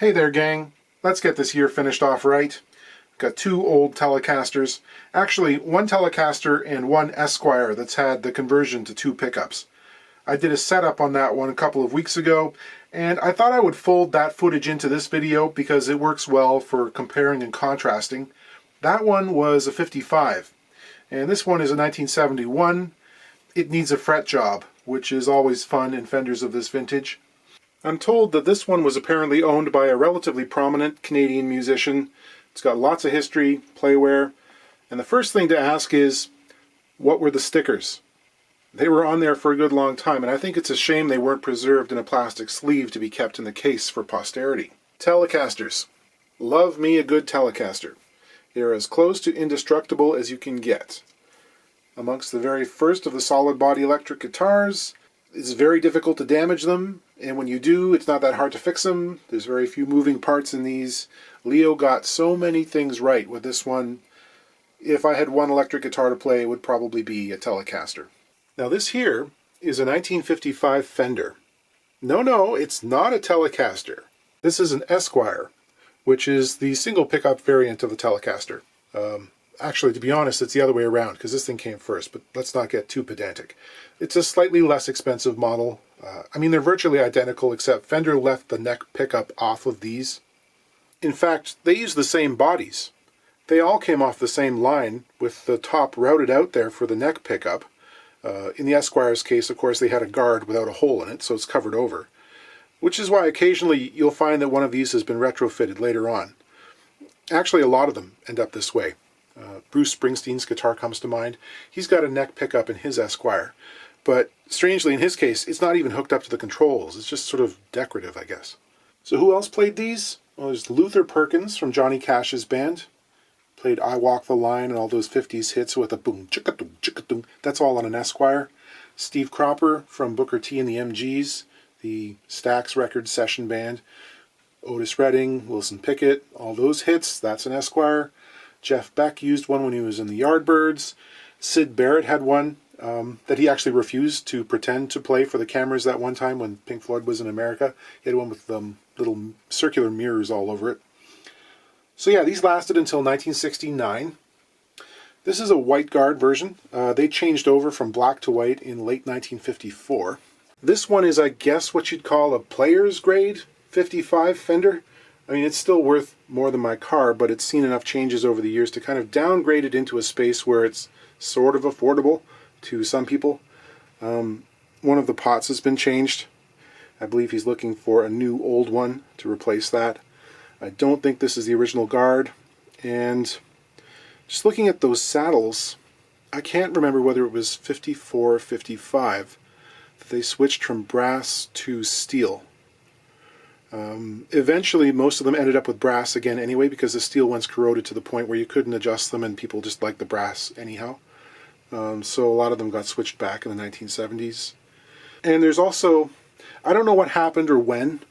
Hey there, gang. Let's get this year finished off right. Got two old Telecasters. Actually, one Telecaster and one Esquire that's had the conversion to two pickups. I did a setup on that one a couple of weeks ago, and I thought I would fold that footage into this video because it works well for comparing and contrasting. That one was a 55, and this one is a 1971. It needs a fret job, which is always fun in Fenders of this vintage. I'm told that this one was apparently owned by a relatively prominent Canadian musician. It's got lots of history, playwear, and the first thing to ask is, what were the stickers? They were on there for a good long time, and I think it's a shame they weren't preserved in a plastic sleeve to be kept in the case for posterity. Telecasters. Love me a good Telecaster. They're as close to indestructible as you can get. Amongst the very first of the solid body electric guitars, it's very difficult to damage them, and when you do, it's not that hard to fix them. There's very few moving parts in these. Leo got so many things right with this one. If I had one electric guitar to play, it would probably be a Telecaster. Now this here is a 1955 Fender. No, it's not a Telecaster. This is an Esquire, which is the single pickup variant of the Telecaster. Actually, to be honest, it's the other way around, because this thing came first, but let's not get too pedantic. It's a slightly less expensive model. I mean, they're virtually identical, except Fender left the neck pickup off of these. In fact, they use the same bodies. They all came off the same line, with the top routed out there for the neck pickup. In the Esquire's case, of course, they had a guard without a hole in it, so it's covered over. Which is why occasionally you'll find that one of these has been retrofitted later on. Actually, a lot of them end up this way. Bruce Springsteen's guitar comes to mind. He's got a neck pickup in his Esquire, but strangely in his case, it's not even hooked up to the controls. It's just sort of decorative, I guess. So who else played these? Well, there's Luther Perkins from Johnny Cash's band. Played I Walk the Line and all those 50s hits with a boom, chicka-doom, chicka-doom. That's all on an Esquire. Steve Cropper from Booker T and the MGs, the Stax Records session band. Otis Redding, Wilson Pickett, all those hits, that's an Esquire. Jeff Beck used one when he was in the Yardbirds. Syd Barrett had one that he actually refused to pretend to play for the cameras that one time when Pink Floyd was in America. He had one with little circular mirrors all over it. So yeah, these lasted until 1969. This is a white guard version. They changed over from black to white in late 1954. This one is, I guess, what you'd call a player's grade 55 Fender. I mean, it's still worth more than my car, but it's seen enough changes over the years to kind of downgrade it into a space where it's sort of affordable to some people. One of the pots has been changed. I believe he's looking for a new old one to replace that. I don't think this is the original guard. And just looking at those saddles, I can't remember whether it was 54 or 55 that they switched from brass to steel. Eventually, most of them ended up with brass again anyway, because the steel ones corroded to the point where you couldn't adjust them and people just liked the brass anyhow. So a lot of them got switched back in the 1970s. And there's also, I don't know what happened or when,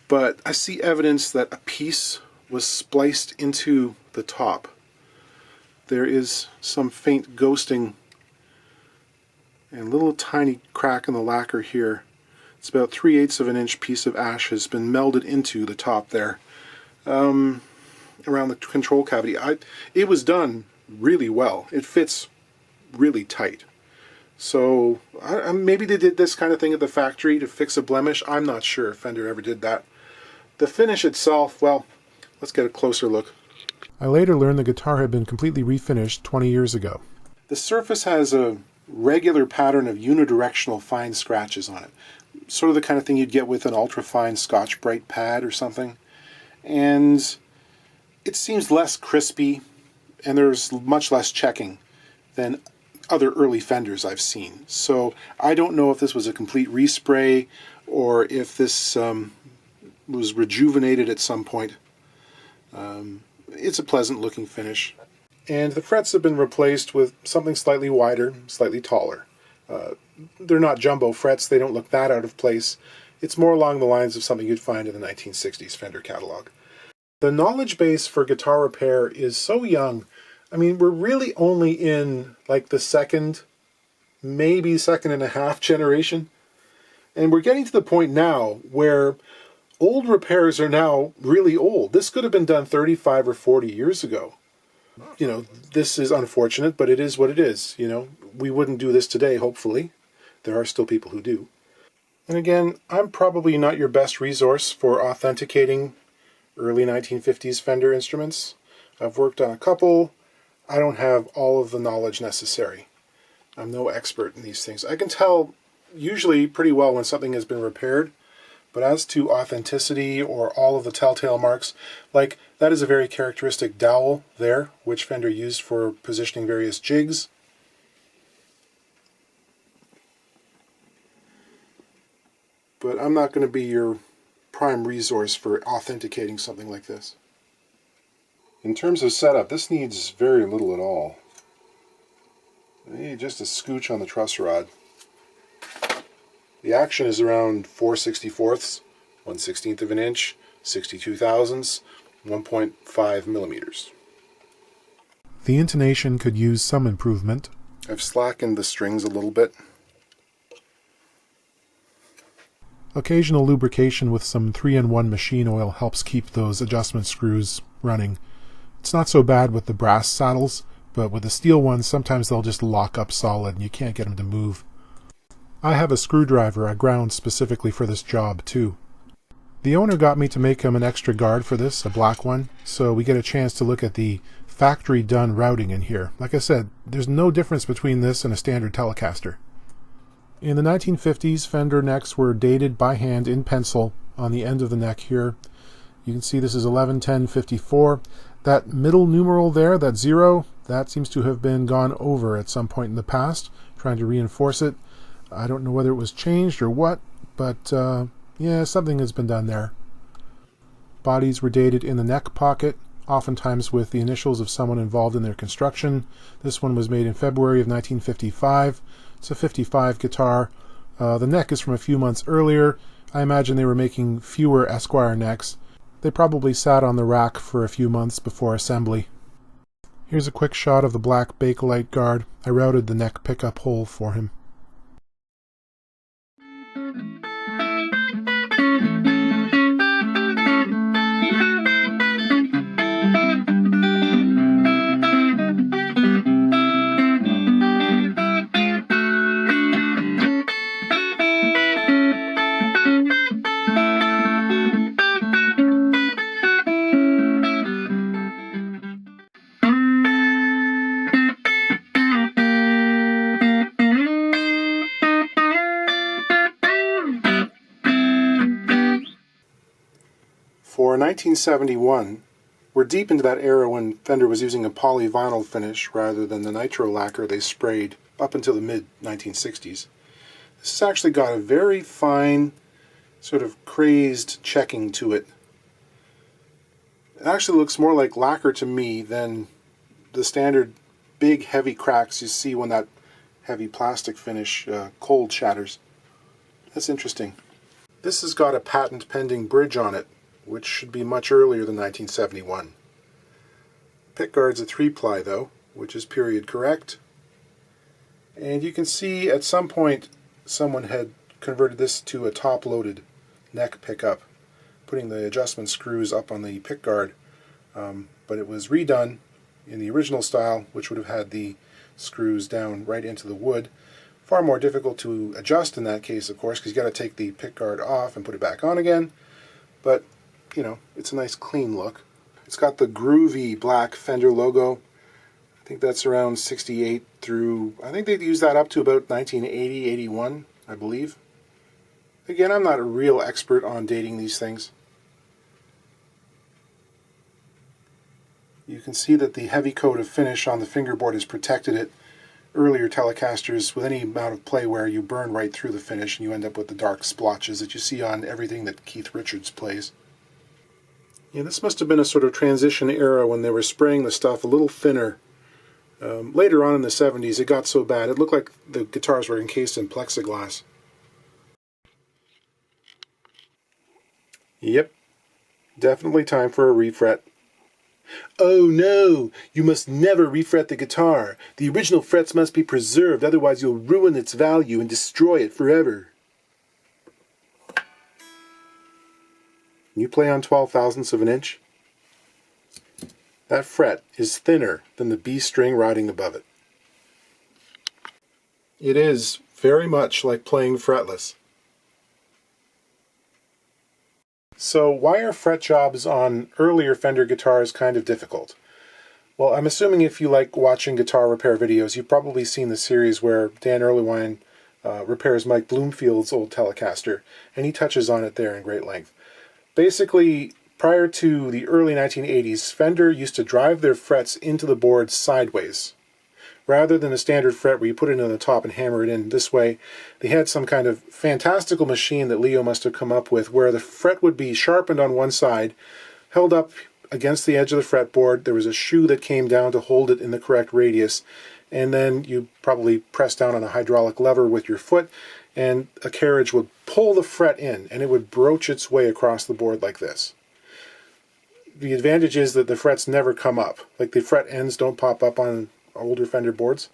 but I see evidence that a piece was spliced into the top. There is some faint ghosting and a little tiny crack in the lacquer here. It's about 3/8 of an inch piece of ash has been melded into the top there, around the control cavity. It was done really well. It fits really tight. So maybe they did this kind of thing at the factory to fix a blemish. I'm not sure if Fender ever did that. The finish itself, well, let's get a closer look. I later learned the guitar had been completely refinished 20 years ago. The surface has a regular pattern of unidirectional fine scratches on it. Sort of the kind of thing you'd get with an ultra-fine Scotch-Brite pad or something. And it seems less crispy, and there's much less checking than other early Fenders I've seen. So I don't know if this was a complete respray or if this was rejuvenated at some point. It's a pleasant looking finish. And the frets have been replaced with something slightly wider, slightly taller. They're not jumbo frets, they don't look that out of place. It's more along the lines of something you'd find in the 1960s Fender catalog. The knowledge base for guitar repair is so young. I mean, we're really only in like the second, maybe second and a half generation. And we're getting to the point now where Old repairs are now really old. This could have been done 35 or 40 years ago. You know, this is unfortunate, but it is what it is. You know, we wouldn't do this today, hopefully. There are still people who do. And again, I'm probably not your best resource for authenticating early 1950s Fender instruments. I've worked on a couple. I don't have all of the knowledge necessary. I'm no expert in these things. I can tell usually pretty well when something has been repaired, but as to authenticity or all of the telltale marks, like that is a very characteristic dowel there, which Fender used for positioning various jigs. But I'm not going to be your prime resource for authenticating something like this. In terms of setup, this needs very little at all. Just a scooch on the truss rod. The action is around 4/64ths, 1/16th of an inch, 62 thousandths, 1.5 millimeters. The intonation could use some improvement. I've slackened the strings a little bit. Occasional lubrication with some 3-in-1 machine oil helps keep those adjustment screws running. It's not so bad with the brass saddles, but with the steel ones, sometimes they'll just lock up solid and you can't get them to move. I have a screwdriver I ground specifically for this job too. The owner got me to make him an extra guard for this, a black one, so we get a chance to look at the factory done routing in here. Like I said, there's no difference between this and a standard Telecaster. In the 1950s, Fender necks were dated by hand in pencil on the end of the neck here. You can see this is 11-10-54. That middle numeral there, that 0, that seems to have been gone over at some point in the past, trying to reinforce it. I don't know whether it was changed or what, but yeah, something has been done there. Bodies were dated in the neck pocket, oftentimes with the initials of someone involved in their construction. This one was made in February of 1955. It's a 55 guitar. The neck is from a few months earlier. I imagine they were making fewer Esquire necks. They probably sat on the rack for a few months before assembly. Here's a quick shot of the black Bakelite guard. I routed the neck pickup hole for him. For 1971, we're deep into that era when Fender was using a polyvinyl finish rather than the nitro lacquer they sprayed up until the mid-1960s. This has actually got a very fine, sort of crazed checking to it. It actually looks more like lacquer to me than the standard big heavy cracks you see when that heavy plastic finish cold shatters. That's interesting. This has got a patent pending bridge on it, which should be much earlier than 1971. Pickguard's a 3-ply though, which is period correct. And you can see at some point someone had converted this to a top-loaded neck pickup, putting the adjustment screws up on the pickguard, but it was redone in the original style, which would have had the screws down right into the wood. Far more difficult to adjust in that case, of course, because you got to take the pickguard off and put it back on again. But you know, it's a nice clean look. It's got the groovy black Fender logo. I think that's around 68 through, I think they'd use that up to about 1980, 81, I believe. Again, I'm not a real expert on dating these things. You can see that the heavy coat of finish on the fingerboard has protected it. Earlier Telecasters, with any amount of play wear, you burn right through the finish and you end up with the dark splotches that you see on everything that Keith Richards plays. Yeah, this must have been a sort of transition era when they were spraying the stuff a little thinner. Later on in the 70s, it got so bad, it looked like the guitars were encased in plexiglass. Yep, definitely time for a refret. Oh no, you must never refret the guitar. The original frets must be preserved, otherwise you'll ruin its value and destroy it forever. Can you play on 12/1000ths of an inch? That fret is thinner than the B string riding above it. It is very much like playing fretless. So why are fret jobs on earlier Fender guitars kind of difficult? Well, I'm assuming if you like watching guitar repair videos, you've probably seen the series where Dan Earlywine repairs Mike Bloomfield's old Telecaster, and he touches on it there in great length. Basically, prior to the early 1980s, Fender used to drive their frets into the board sideways. Rather than a standard fret where you put it in the top and hammer it in this way, they had some kind of fantastical machine that Leo must have come up with where the fret would be sharpened on one side, held up against the edge of the fretboard. There was a shoe that came down to hold it in the correct radius, and then you probably press down on a hydraulic lever with your foot, and a carriage would pull the fret in, and it would broach its way across the board like this. The advantage is that the frets never come up. Like the fret ends don't pop up on older Fender boards.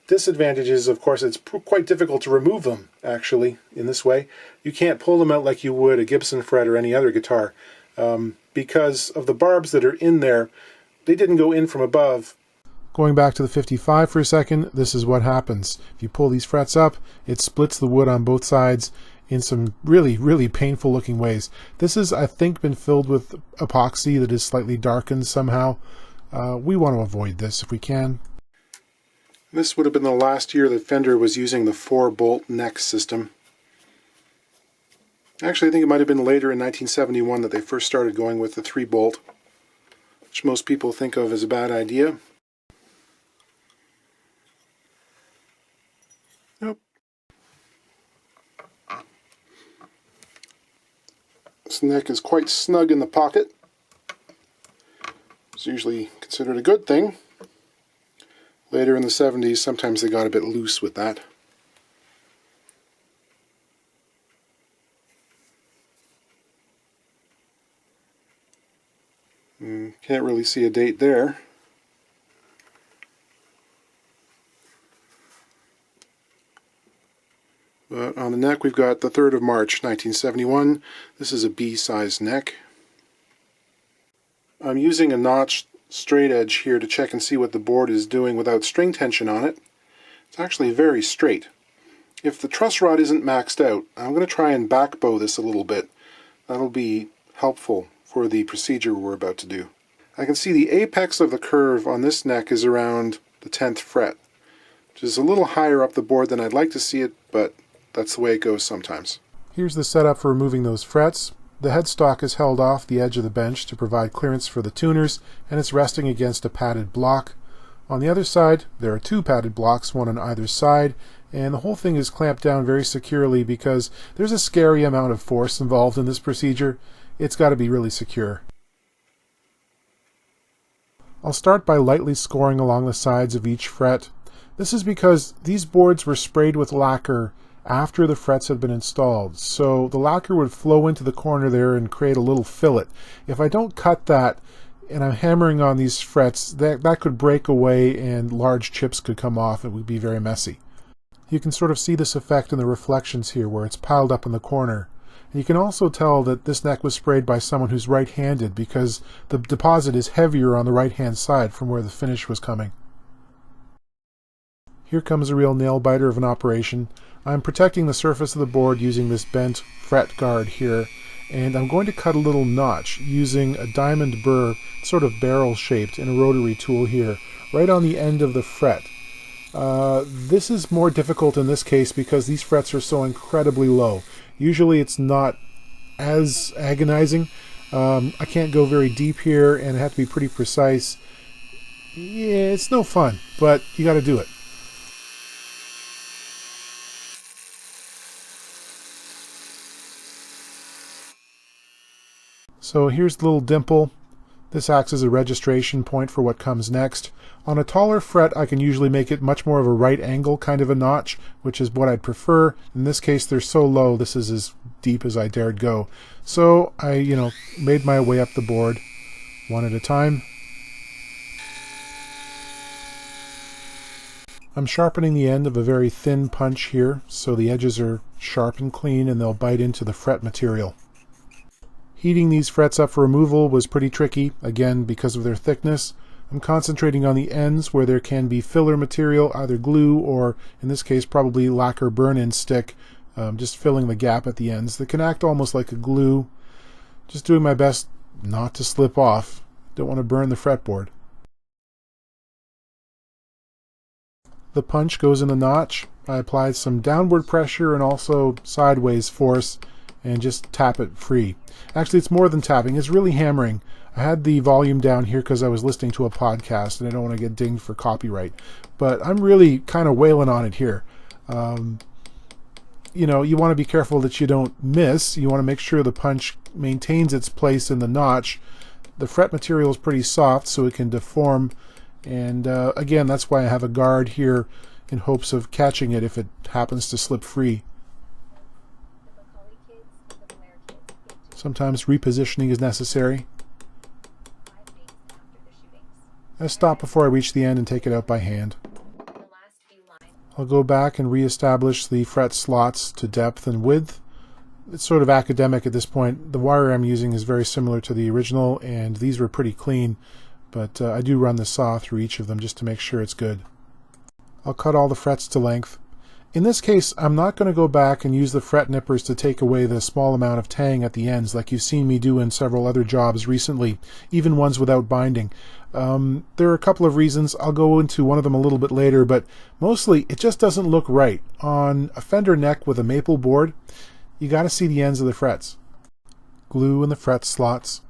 Disadvantage is, of course, it's quite difficult to remove them, actually, in this way. You can't pull them out like you would a Gibson fret or any other guitar. Because of the barbs that are in there, they didn't go in from above. Going back to the 55 for a second, this is what happens. If you pull these frets up, it splits the wood on both sides in some really, really painful looking ways. This has, I think, been filled with epoxy that is slightly darkened somehow. We want to avoid this if we can. This would have been the last year that Fender was using the 4-bolt neck system. Actually, I think it might have been later in 1971 that they first started going with the 3-bolt, which most people think of as a bad idea. Nope. This neck is quite snug in the pocket. It's usually considered a good thing. Later in the 70s, sometimes they got a bit loose with that. Can't really see a date there. But on the neck we've got the 3rd of March 1971. This is a B-sized neck. I'm using a notched straight edge here to check and see what the board is doing without string tension on it. It's actually very straight. If the truss rod isn't maxed out, I'm going to try and back bow this a little bit. That'll be helpful for the procedure we're about to do. I can see the apex of the curve on this neck is around the 10th fret, which is a little higher up the board than I'd like to see it, but that's the way it goes sometimes. Here's the setup for removing those frets. The headstock is held off the edge of the bench to provide clearance for the tuners, and it's resting against a padded block. On the other side, there are 2 padded blocks, one on either side, and the whole thing is clamped down very securely because there's a scary amount of force involved in this procedure. It's got to be really secure. I'll start by lightly scoring along the sides of each fret. This is because these boards were sprayed with lacquer after the frets had been installed, so the lacquer would flow into the corner there and create a little fillet. If I don't cut that and I'm hammering on these frets, that could break away and large chips could come off. It would be very messy. You can sort of see this effect in the reflections here where it's piled up in the corner. And you can also tell that this neck was sprayed by someone who's right-handed because the deposit is heavier on the right-hand side from where the finish was coming. Here comes a real nail-biter of an operation. I'm protecting the surface of the board using this bent fret guard here, and I'm going to cut a little notch using a diamond burr, sort of barrel-shaped, in a rotary tool here, right on the end of the fret. This is more difficult in this case because these frets are so incredibly low. Usually it's not as agonizing. I can't go very deep here, and I have to be pretty precise. Yeah, it's no fun, but you got to do it. So here's the little dimple. This acts as a registration point for what comes next. On a taller fret, I can usually make it much more of a right angle kind of a notch, which is what I'd prefer. In this case, they're so low, this is as deep as I dared go. So I, made my way up the board one at a time. I'm sharpening the end of a very thin punch here, so the edges are sharp and clean and they'll bite into the fret material. Heating these frets up for removal was pretty tricky, again because of their thickness. I'm concentrating on the ends where there can be filler material, either glue or, in this case, probably lacquer burn-in stick, just filling the gap at the ends that can act almost like a glue. Just doing my best not to slip off. Don't want to burn the fretboard. The punch goes in the notch. I applied some downward pressure and also sideways force and just tap it free. Actually, it's more than tapping, it's really hammering. I had the volume down here because I was listening to a podcast and I don't want to get dinged for copyright. But I'm really kind of wailing on it here. You know, you want to be careful that you don't miss. You want to make sure the punch maintains its place in the notch. The fret material is pretty soft so it can deform. And again, that's why I have a guard here in hopes of catching it if it happens to slip free. Sometimes repositioning is necessary. I stop before I reach the end and take it out by hand. I'll go back and re-establish the fret slots to depth and width. It's sort of academic at this point. The wire I'm using is very similar to the original, and these were pretty clean, but I do run the saw through each of them just to make sure it's good. I'll cut all the frets to length. In this case, I'm not going to go back and use the fret nippers to take away the small amount of tang at the ends like you've seen me do in several other jobs recently, even ones without binding. There are a couple of reasons. I'll go into one of them a little bit later, but mostly it just doesn't look right. On a Fender neck with a maple board, you got to see the ends of the frets. Glue in the fret slots.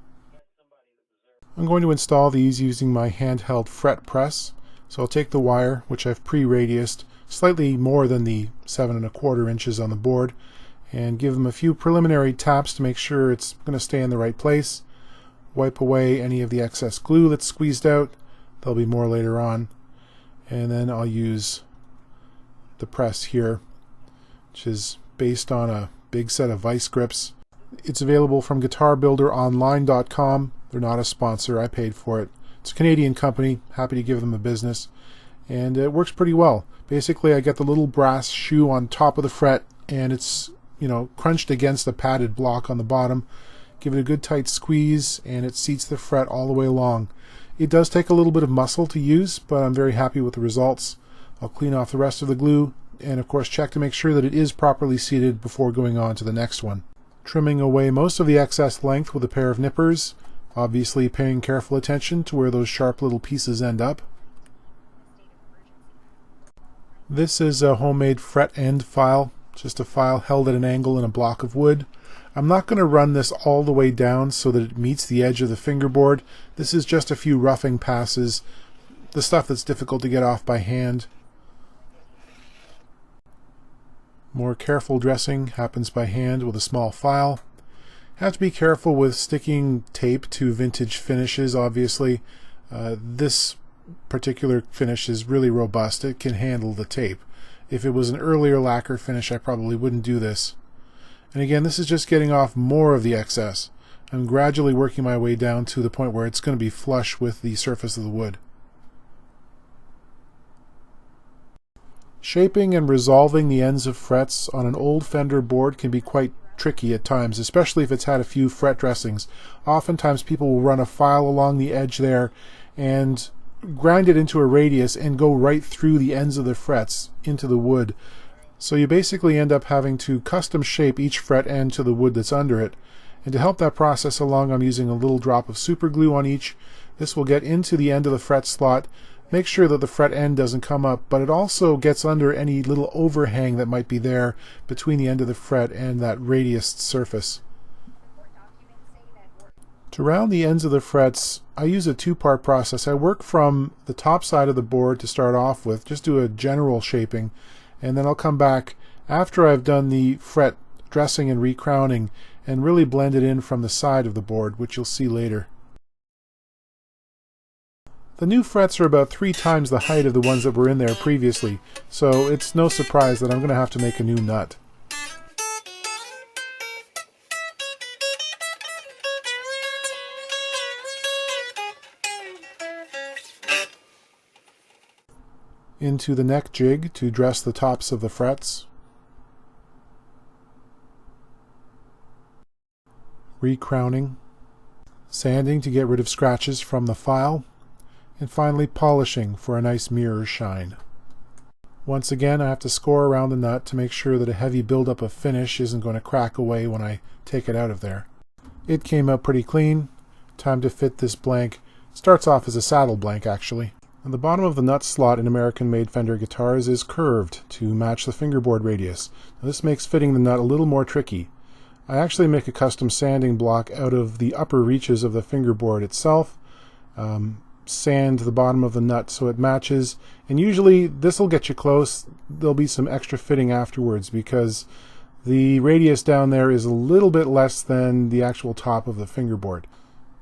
I'm going to install these using my handheld fret press. So I'll take the wire, which I've pre-radiused, slightly more than the 7 1/4 inches on the board, and give them a few preliminary taps to make sure it's going to stay in the right place. Wipe away any of the excess glue that's squeezed out. There'll be more later on. And then I'll use the press here, which is based on a big set of vice grips. It's available from guitarbuilderonline.com. They're not a sponsor. I paid for it. It's a Canadian company. Happy to give them a business. And it works pretty well. Basically, I get the little brass shoe on top of the fret, and it's, you know, crunched against a padded block on the bottom. Give it a good tight squeeze, and it seats the fret all the way along. It does take a little bit of muscle to use, but I'm very happy with the results. I'll clean off the rest of the glue, and of course check to make sure that it is properly seated before going on to the next one. Trimming away most of the excess length with a pair of nippers, obviously paying careful attention to where those sharp little pieces end up. This is a homemade fret end file, just a file held at an angle in a block of wood. I'm not going to run this all the way down so that it meets the edge of the fingerboard. This is just a few roughing passes, the stuff that's difficult to get off by hand. More careful dressing happens by hand with a small file. Have to be careful with sticking tape to vintage finishes, obviously. This particular finish is really robust. It can handle the tape. If it was an earlier lacquer finish, I probably wouldn't do this. And again, this is just getting off more of the excess. I'm gradually working my way down to the point where it's going to be flush with the surface of the wood. Shaping and resolving the ends of frets on an old Fender board can be quite tricky at times, especially if it's had a few fret dressings. Oftentimes people will run a file along the edge there and grind it into a radius and go right through the ends of the frets into the wood. So you basically end up having to custom shape each fret end to the wood that's under it. And to help that process along, I'm using a little drop of super glue on each. This will get into the end of the fret slot, make sure that the fret end doesn't come up, but it also gets under any little overhang that might be there between the end of the fret and that radiused surface. To round the ends of the frets, I use a two-part process. I work from the top side of the board to start off with, just do a general shaping, and then I'll come back after I've done the fret dressing and recrowning and really blend it in from the side of the board, which you'll see later. The new frets are about 3 times the height of the ones that were in there previously, so it's no surprise that I'm going to have to make a new nut. Into the neck jig to dress the tops of the frets. recrowning, sanding to get rid of scratches from the file, and finally polishing for a nice mirror shine. Once again, I have to score around the nut to make sure that a heavy buildup of finish isn't going to crack away when I take it out of there. It came out pretty clean. Time to fit this blank. It starts off as a saddle blank, actually. And the bottom of the nut slot in American-made Fender guitars is curved to match the fingerboard radius. Now, this makes fitting the nut a little more tricky. I actually make a custom sanding block out of the upper reaches of the fingerboard itself. Sand the bottom of the nut so it matches, and usually this will get you close. There'll be some extra fitting afterwards because the radius down there is a little bit less than the actual top of the fingerboard.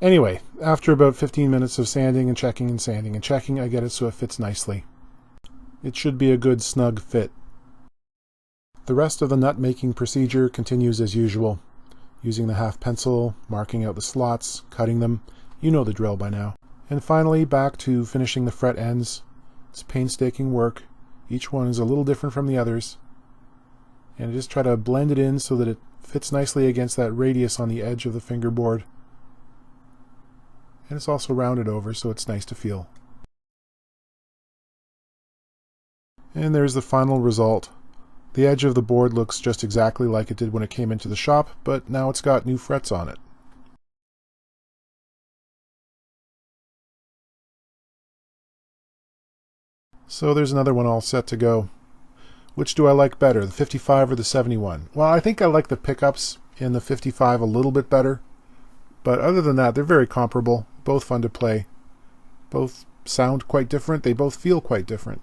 Anyway, after about 15 minutes of sanding and checking and sanding and checking, I get it so it fits nicely. It should be a good snug fit. The rest of the nut making procedure continues as usual, using the half pencil, marking out the slots, cutting them. You know the drill by now. And finally, back to finishing the fret ends. It's painstaking work. Each one is a little different from the others. And I just try to blend it in so that it fits nicely against that radius on the edge of the fingerboard. And it's also rounded over, so it's nice to feel. And there's the final result. The edge of the board looks just exactly like it did when it came into the shop, but now it's got new frets on it. So there's another one all set to go. Which do I like better, the 55 or the 71? Well, I think I like the pickups in the 55 a little bit better. But other than that, they're very comparable. Both fun to play. Both sound quite different. They both feel quite different.